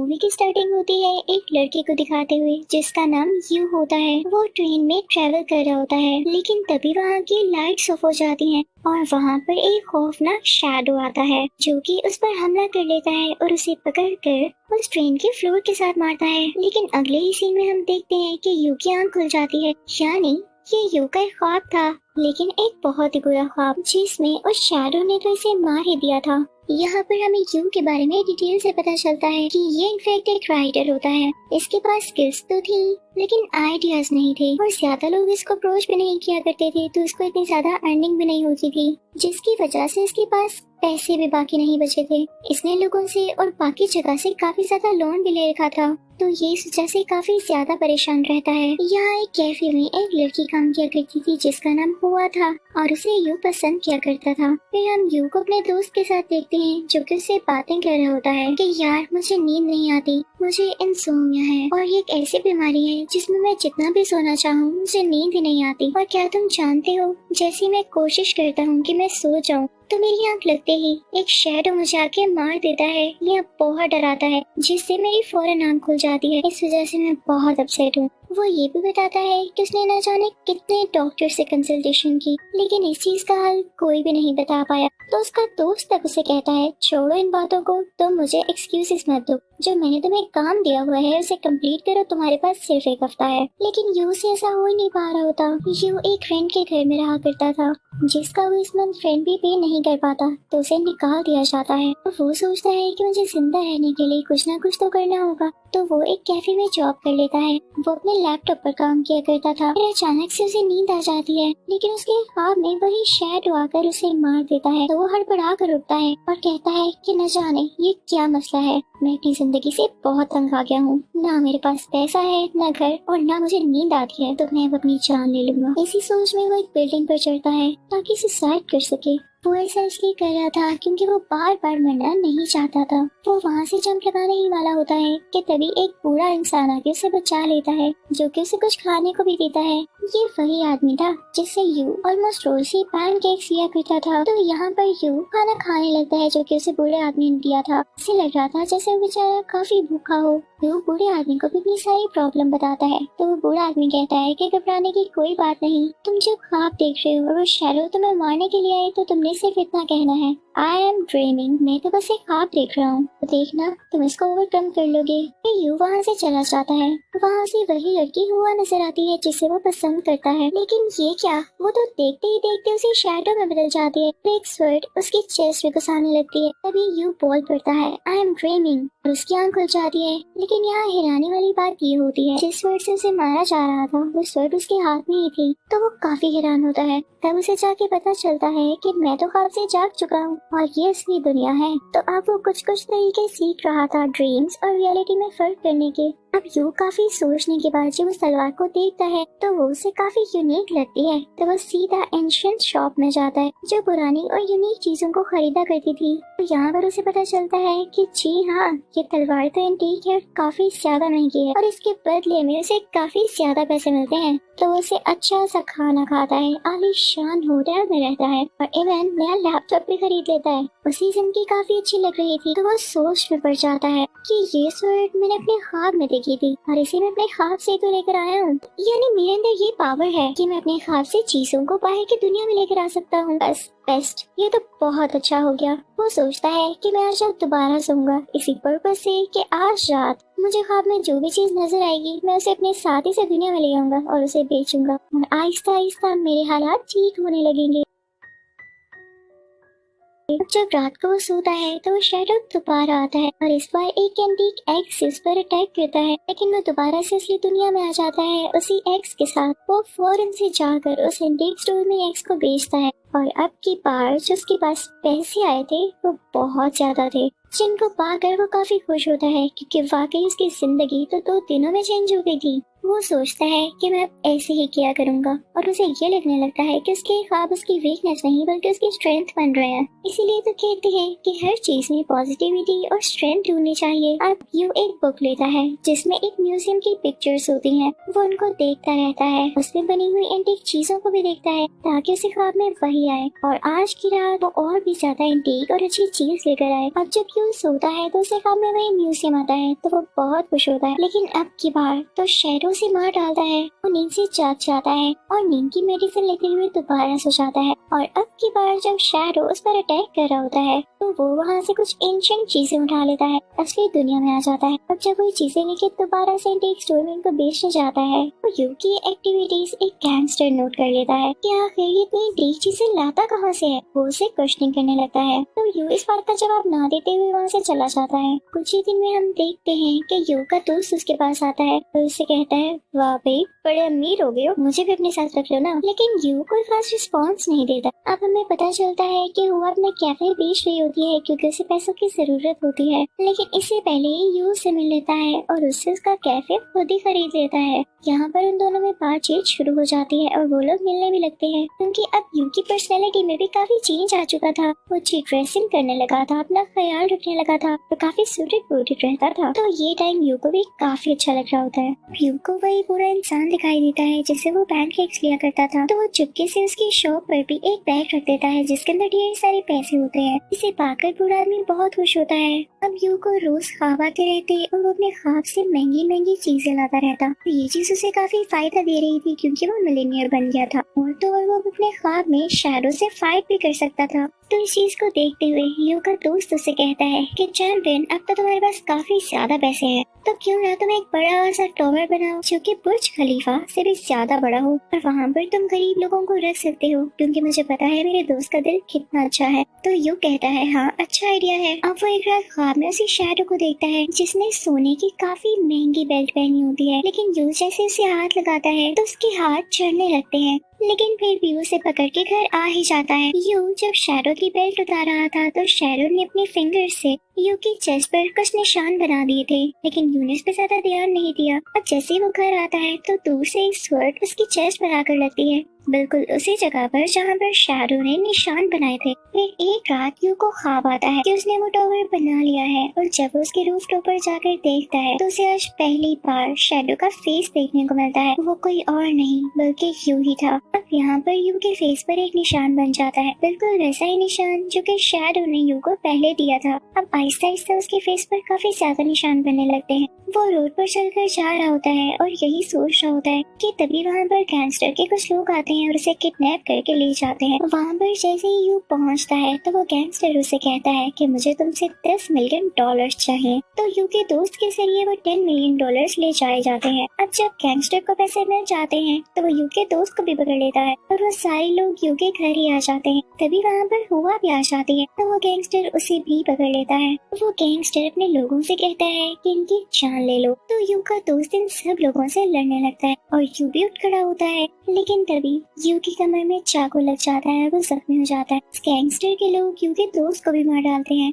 Movie की starting होती है एक लड़के को दिखाते हुए जिसका नाम यू होता है। वो ट्रेन में ट्रेवल कर रहा होता है, लेकिन तभी वहाँ की लाइट्स ऑफ हो जाती हैं और वहाँ पर एक खौफनाक शैडो आता है जो कि उस पर हमला कर लेता है और उसे पकड़कर उस ट्रेन के फ्लोर के साथ मारता है। लेकिन अगले ही सीन में हम देखते हैं कि यू की आंख खुल जाती है, यानी ये यू का एक ख्वाब था, लेकिन एक बहुत ही बुरा ख्वाब जिसमें उस शैडो ने तो इसे मार ही दिया था। यहाँ पर हमें यू के बारे में डिटेल से पता चलता है कि ये इनफैक्ट एक राइटर होता है। इसके पास स्किल्स तो थी लेकिन आइडियाज नहीं थे और ज्यादा लोग इसको अप्रोच भी नहीं किया करते थे, तो इसको इतनी ज्यादा अर्निंग भी नहीं होती थी, जिसकी वजह से इसके पास पैसे भी बाकी नहीं बचे थे। इसने लोगों से और बाकी जगह से काफी ज्यादा लोन भी ले रखा था, तो ये इस वजह से काफी ज्यादा परेशान रहता है। यहाँ एक कैफे में एक लड़की काम किया करती थी जिसका नाम हुआ था और उसे यू पसंद किया करता था। फिर हम यू को अपने दोस्त के साथ देखते हैं जो कि उससे बातें कर रहा होता है कि यार मुझे नींद नहीं आती, मुझे इंसोम्निया है और ये एक ऐसी बीमारी है जिसमें मैं जितना भी सोना चाहूँ मुझे नींद ही नहीं आती। और क्या तुम जानते हो, जैसी मैं कोशिश करता हूँ कि मैं सो जाऊँ तो मेरी आंख लगते ही एक शैडो मुझे आके मार देता है। यह बहुत डराता है जिससे मेरी फौरन आंख खुल जाती है। इस वजह से मैं बहुत अपसेट हूँ। वो ये भी बताता है कि उसने न जाने कितने डॉक्टर से कंसल्टेशन की, लेकिन इस चीज का हल कोई भी नहीं बता पाया। तो उसका दोस्त तक उसे कहता है छोड़ो इन बातों को, तुम मुझे एक्सक्यूजेस मत दो, जो मैंने तुम्हें काम दिया हुआ है उसे कंप्लीट करो, तुम्हारे पास सिर्फ एक हफ्ता है। लेकिन यू से ऐसा हो ही नहीं पा रहा होता। यू एक फ्रेंड के घर में रहा करता था जिसका वो इस मंथ फ्रेंड भी पे नहीं कर पाता, तो उसे निकाल दिया जाता है। और वो सोचता है कि मुझे जिंदा रहने के लिए कुछ ना कुछ तो करना होगा, तो वो एक कैफे में जॉब कर लेता है। वो अपने लैपटॉप पर काम किया करता था। फिर अचानक से उसे नींद आ जाती है, लेकिन उसके ख्वाब में वही शैडो आकर उसे मार देता है। तो वो हड़बड़ा कर उठता है और कहता है कि न जाने ये क्या मसला है, मैं अपनी जिंदगी से बहुत तंग आ गया हूँ, ना मेरे पास पैसा है, ना घर, और ना मुझे नींद आती है, तो मैं अब अपनी जान ले लूंगा। इसी सोच में वो एक बिल्डिंग पर चढ़ता है ताकि सुसाइड कर सके। वो ऐसा इसलिए कर रहा था क्योंकि वो बार बार मरना नहीं चाहता था। वो वहाँ से जंप लगाने ही वाला होता है कि तभी एक बूढ़ा इंसान आके उसे बचा लेता है, जो कि उसे कुछ खाने को भी देता है। ये वही आदमी था जिससे यू ऑलमोस्ट रोज ही पैनकेक्स लिया करता था। तो यहाँ पर यू खाना खाने लगता है जो कि उसे बूढ़े आदमी ने दिया था। उसे लग रहा था जैसे वो बेचारा काफी भूखा हो। यू बूढ़े आदमी को भी अपनी सारी प्रॉब्लम बताता है, तो वो बूढ़ा आदमी कहता है कि घबराने की कोई बात नहीं, तुम जो ख्वाब देख रहे हो और वो शैडो तुम्हें मारने के लिए आए, तो तुमने सिर्फ इतना कहना है आई एम ड्रीमिंग, मैं तो बस एक ख्वाब देख रहा हूँ, तो देखना तुम इसको ओवरकम कर लोगे। फिर यू वहाँ से चला जाता है। वहाँ से वही लड़की हुआ नजर आती है जिसे वो पसंद करता है, लेकिन ये क्या, वो तो देखते ही देखते उसे शैडो में बदल जाती है। फिर एक स्वर्ड उसकी चेस्ट में घुसाने लगती है। तभी यू बोल पड़ता है आई एम ड्रीमिंग और उसकी आंख खुल जाती है। लेकिन यहाँ हैरानी वाली बात ये होती है, जिस स्वर्ड से उसे मारा जा रहा था वो स्वर्ड उसके हाथ में ही थी। तो वो काफी हैरान होता है। तब उसे जाके पता चलता है कि मैं तो ख्वाब से जाग चुका हूँ और ये असली दुनिया है। तो अब वो कुछ तरीके सीख रहा था ड्रीम्स और रियलिटी में फर्क करने के। अब यू काफी सोचने के बाद जब उस तलवार को देखता है तो वो उसे काफी यूनिक लगती है। तो वो सीधा एंशिएंट शॉप में जाता है जो पुरानी और यूनिक चीजों को खरीदा करती थी। तो यहाँ पर उसे पता चलता है कि जी हाँ, ये तलवार तो एंटीक है, काफी ज्यादा महंगी है और इसके बदले में उसे काफी ज्यादा पैसे मिलते हैं। तो वो उसे अच्छा सा खाना खाता है, आलीशान होटल में रहता है और इवन नया लैपटॉप भी खरीद लेता है। उसी जिंदगी काफी अच्छी लग रही थी, तो वो सोच में पड़ जाता है कि ये स्वर्ड मैंने अपने ख्वाब में देखी थी और इसे मैं अपने ख्वाब से तो लेकर आया हूँ। यानी मेरे अंदर ये पावर है कि मैं अपने ख्वाब से चीजों को बाहर की दुनिया में लेकर आ सकता हूँ। बस बेस्ट, ये तो बहुत अच्छा हो गया। वो सोचता है कि मैं आज रात दोबारा सोऊंगा इसी पर्पस से कि आज रात मुझे ख्वाब में जो भी चीज नजर आएगी मैं उसे अपने साथ ही से दुनिया में ले आऊंगा और उसे बेचूंगा और आहिस्ता आहिस्ता मेरे हालात ठीक होने लगेंगे। जब रात को वो सोता है तो वो शैडो दोबारा आता है और इस बार एक एंटीक एग्स उस पर अटैक करता है, लेकिन वो दोबारा से असली दुनिया में आ जाता है उसी एग्स के साथ। वो फौरन से जाकर उस एंटीक स्टोर में एग्स को बेचता है और अब की बार जो उसके पास पैसे आए थे वो बहुत ज्यादा थे, जिनको पाकर वो काफी खुश होता है क्योंकि वाकई उसकी जिंदगी तो 2 दिनों में चेंज हो गई थी। वो सोचता है कि मैं अब ऐसे ही किया करूंगा और उसे ये लगने लगता है कि उसके ख्वाब उसकी वीकनेस नहीं बल्कि उसकी स्ट्रेंथ बन रहे हैं। इसीलिए तो कहते हैं कि हर चीज में पॉजिटिविटी और स्ट्रेंथ ढूंढनी चाहिए। अब यू एक बुक लेता है जिसमें एक म्यूजियम की पिक्चर्स होती हैं। वो उनको देखता रहता है, उसमें बनी हुई एंटीक चीजों को भी देखता है ताकि उसे ख्वाब में वही आए और आज की रात वो और भी ज्यादा एंटीक और अच्छी चीज लेकर आए। अब जब यू सोता है तो उसे ख्वाब में वही म्यूजियम आता है तो वो बहुत खुश होता है, लेकिन अब की बार तो शैडो से मार डालता है। वो नींद से जाग जाता है और नींद की मेडिसिन लेते हुए दोबारा सो जाता है और अब की बार जब शैडो उस पर अटैक कर रहा होता है तो वो वहाँ से कुछ एंशिएंट चीजें उठा लेता है, असली दुनिया में आ जाता है। अब जब वो चीजें लेके दोबारा से एंटीक स्टोर में इनको बेचने जाता है तो यू की एक्टिविटीज एक गैंगस्टर नोट कर लेता है कि आखिर ये इतनी एंटीक चीजें लाता कहाँ से है। वो उसे क्वेश्चनिंग करने लगता है तो यू इस बात का जवाब ना देते हुए वहाँ से चला जाता है। कुछ ही दिन में हम देखते हैं कि यू का दोस्त उसके पास आता है और उससे कहता है, वाह भाई बड़े अमीर हो गए हो, मुझे भी अपने साथ रख लो ना। लेकिन यू कोई खास रिस्पॉन्स नहीं देता। अब हमें पता चलता है कि वो अपने कैफे बेच रही होती है क्योंकि उसे पैसों की जरूरत होती है, लेकिन इससे पहले ही यू से मिल लेता है और उससे उसका कैफे खुद ही खरीद लेता है। यहाँ पर उन दोनों में बातचीत शुरू हो जाती है और वो लोग मिलने भी लगते हैं क्योंकि अब यू की पर्सनैलिटी में भी काफी चेंज आ चुका था। वो अच्छी ड्रेसिंग करने लगा था, अपना ख्याल रखने लगा था, तो काफी सूटेड बूटेड रहता था। तो ये टाइम यू को भी काफी अच्छा लग रहा होता है। यू को वही पूरा इंसान दिखाई देता है जिससे वो पैनकेक्स लिया करता था, तो वो चुपके से उसकी शॉप पर भी एक बैग रख देता है जिसके अंदर ढेर सारे पैसे होते हैं। इसे पाकर पूरा आदमी बहुत खुश होता है। अब यू को रोज ख्वाब आते रहते और वो अपने ख्वाब से महंगी महंगी चीजें लाता रहता। तो ये चीज उसे काफी फायदा दे रही थी क्योंकि वो मिलेनियर बन गया था और तो और वो अपने ख्वाब में शैडो से फाइट भी कर सकता था। तो इस चीज को देखते हुए यू का दोस्त उससे कहता है कि चैंपियन अब तो तुम्हारे पास काफी ज्यादा पैसे हैं, तो क्यों ना तुम एक बड़ा सा टॉवर बनाओ जो कि बुर्ज खलीफा से भी ज्यादा बड़ा हो और वहाँ पर तुम गरीब लोगों को रख सकते हो क्योंकि मुझे पता है मेरे दोस्त का दिल कितना अच्छा है। तो यू कहता है हाँ अच्छा आइडिया है। अब वो एक रात ख्वाब में उसी शैडो को देखता है जिसने सोने की काफी महंगी बेल्ट पहनी होती है, लेकिन यू जैसे उसे हाथ लगाता है तो उसके हाथ चढ़ने लगते हैं, लेकिन फिर भी उसे पकड़ के घर आ ही जाता है। यू जब शैडो की बेल्ट उतार रहा था तो शैडो ने अपने फिंगर से यू की चेस्ट पर कुछ निशान बना दिए थे, लेकिन यू ने इस पे ज्यादा ध्यान नहीं दिया। अब जैसे वो घर आता है तो दूर से एक स्वर्ड उसकी चेस्ट पर आकर लगती है, बिल्कुल उसी जगह पर जहाँ पर शैडो ने निशान बनाए थे। फिर एक रात यू को ख्वाब आता है कि उसने वो टावर बना लिया है और जब वो उसके रूफ टॉप पर जाकर देखता है तो उसे आज पहली बार शैडो का फेस देखने को मिलता है। वो कोई और नहीं बल्कि यू ही था। अब यहाँ पर यू के फेस पर एक निशान बन जाता है, बिल्कुल वैसा ही निशान जो कि शैडो ने यू को पहले दिया था। अब आहिस्ता आहिस्ता उसके फेस पर काफी ज्यादा निशान बनने लगते हैं। वो रोड पर चलकर जा रहा होता है और यही सोच रहा होता है कि तभी वहाँ पर गैंगस्टर के कुछ लोग आते हैं और उसे किडनैप करके ले जाते हैं। वहाँ पर जैसे ही यू पहुँचता है तो वो गैंगस्टर उसे कहता है कि मुझे तुमसे $10 मिलियन चाहिए। तो यू के दोस्त के जरिए वो $10 मिलियन ले जाए जाते हैं। अब जब गैंगस्टर को पैसे मिल जाते हैं तो वो यू के दोस्त को भी पकड़ लेता है और वो सारे लोग यू के घर ही आ जाते हैं। तभी वहाँ पर हुआ भी आ जाती है तो वो गैंगस्टर उसे भी पकड़ लेता है। वो गैंगस्टर अपने लोगों से कहता है कि इनकी जान ले लो। तो यू का दोस्त इन सब लोगों से लड़ने लगता है और यू भी उठ खड़ा होता है, लेकिन तभी यू की कमर में चाकू लग जाता है, वो जख्मी हो जाता है। गैंगस्टर के लोग यू के दोस्त को भी मार डालते हैं।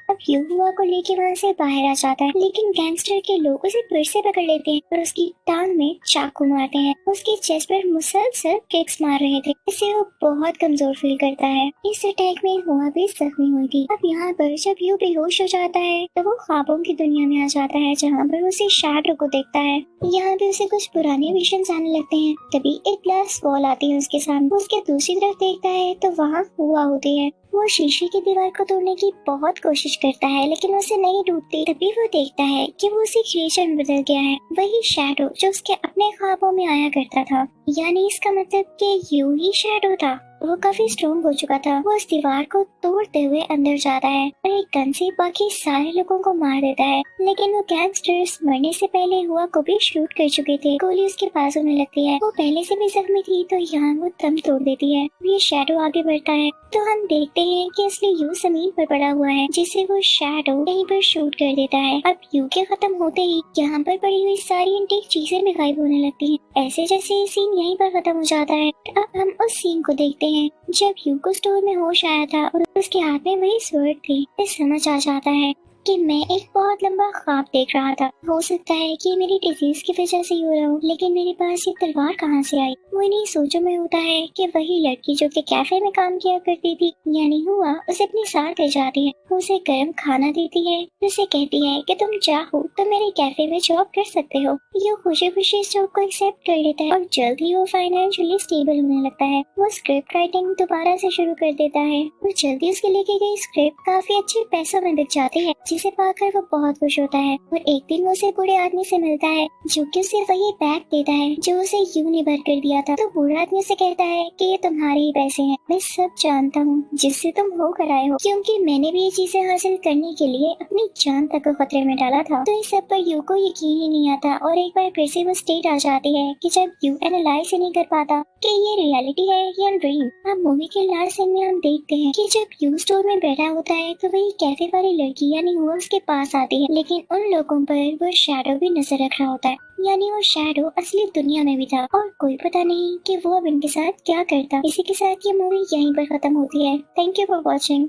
अब यू हुआ को लेके वहाँ से बाहर आ जाता है, लेकिन गैंगस्टर के लोग उसे फिर से पकड़ लेते हैं और उसकी टांग में चाकू मारते हैं। उसकी चेस्ट पर मुसलसल किक्स मार रहे थे, इससे वो बहुत कमजोर फील करता है। इस अटैक में हुआ भी जख्मी हुई थी। अब यहाँ पर जब यू बेहोश हो जाता है तो वो ख्वाबों की दुनिया में आ जाता है जहाँ पर उसे शैडो को देखता है। यहाँ पे उसे कुछ पुराने विजन्स आने लगते हैं। तभी एक ग्लास वॉल आती है उसके सामने। वो उसके दूसरी तरफ देखता है तो वहाँ हुआ होती है। वो शीशे की दीवार को तोड़ने की बहुत कोशिश करता है लेकिन उसे नहीं टूटती। तभी वो देखता है कि वो उसी क्रिएचर में बदल गया है, वही शैडो जो उसके अपने ख्वाबों में आया करता था। यानी इसका मतलब कि यू ही शैडो था। वो काफी स्ट्रॉन्ग हो चुका था। वो उस दीवार को तोड़ते हुए अंदर जाता है और एक गन से बाकी सारे लोगों को मार देता है, लेकिन वो गैंगस्टर्स मरने से पहले हुआ को भी शूट कर चुके थे। गोली उसके पास होने लगती है। वो पहले से भी जख्मी थी तो यहाँ वो दम तोड़ देती है। ये शैडो आगे बढ़ता है तो हम देखते हैं कि असली यू जमीन पर पड़ा हुआ है जिसे वो शैडो कहीं पर शूट कर देता है। अब यू के खत्म होते ही यहाँ पर पड़ी हुई सारी एंटीक चीजें भी गायब होने लगती हैं। ऐसे जैसे ये सीन यहीं पर खत्म हो जाता है। अब हम उस सीन को देखते हैं जब यू को स्टोर में होश आया था और उसके हाथ में वही स्वर्ड थी। समझ आ जाता है कि मैं एक बहुत लंबा ख्वाब देख रहा था। हो सकता है कि मेरी डिजीज की वजह से ही हो रहा हो, लेकिन मेरे पास ये तलवार कहाँ से आई? वो इन्हीं सोचों में होता है कि वही लड़की जो कि कैफे में काम किया करती थी यानी हुआ, उसे अपने साथ ले जाती है। वो उसे गर्म खाना देती है, उसे कहती है कि तुम चाहो तो मेरे कैफे में जॉब कर सकते हो। ये खुशी खुशी इस जॉब को एक्सेप्ट कर लेता है और जल्द ही वो फाइनेंशियली स्टेबल होने लगता है। वो स्क्रिप्ट राइटिंग दोबारा से शुरू कर देता है और जल्दी उसके लिखी गई स्क्रिप्ट काफी अच्छे पैसों में बिक जाती है, जिसे पाकर वो बहुत खुश होता है। और एक दिन वो उसे बूढ़े आदमी से मिलता है जो कि उसे वही बैग देता है जो उसे यू ने भर कर दिया था। तो बूढ़ा आदमी से कहता है कि ये तुम्हारे ही पैसे हैं, मैं सब जानता हूँ जिससे तुम होकर आए हो, क्योंकि मैंने भी ये चीजें हासिल करने के लिए अपनी जान तक को खतरे में डाला था। तो इस सब पर यू को यकीन ही नहीं आता और एक बार फिर से वो स्टेट आ जाती है कि जब यू एनालाइज ही नहीं कर पाता कि ये रियलिटी है या ड्रीम। अब मूवी के लास्ट सीन में हम देखते हैं कि जब यू स्टोर में बैठा होता है तो वही कैफे वाली लड़की यानी वो उसके पास आती है, लेकिन उन लोगों पर वो शैडो भी नजर रख रहा होता है, यानी वो शैडो असली दुनिया में भी था और कोई पता नहीं कि वो अब इनके साथ क्या करता। इसी के साथ ये मूवी यहीं पर खत्म होती है। Thank you for watching.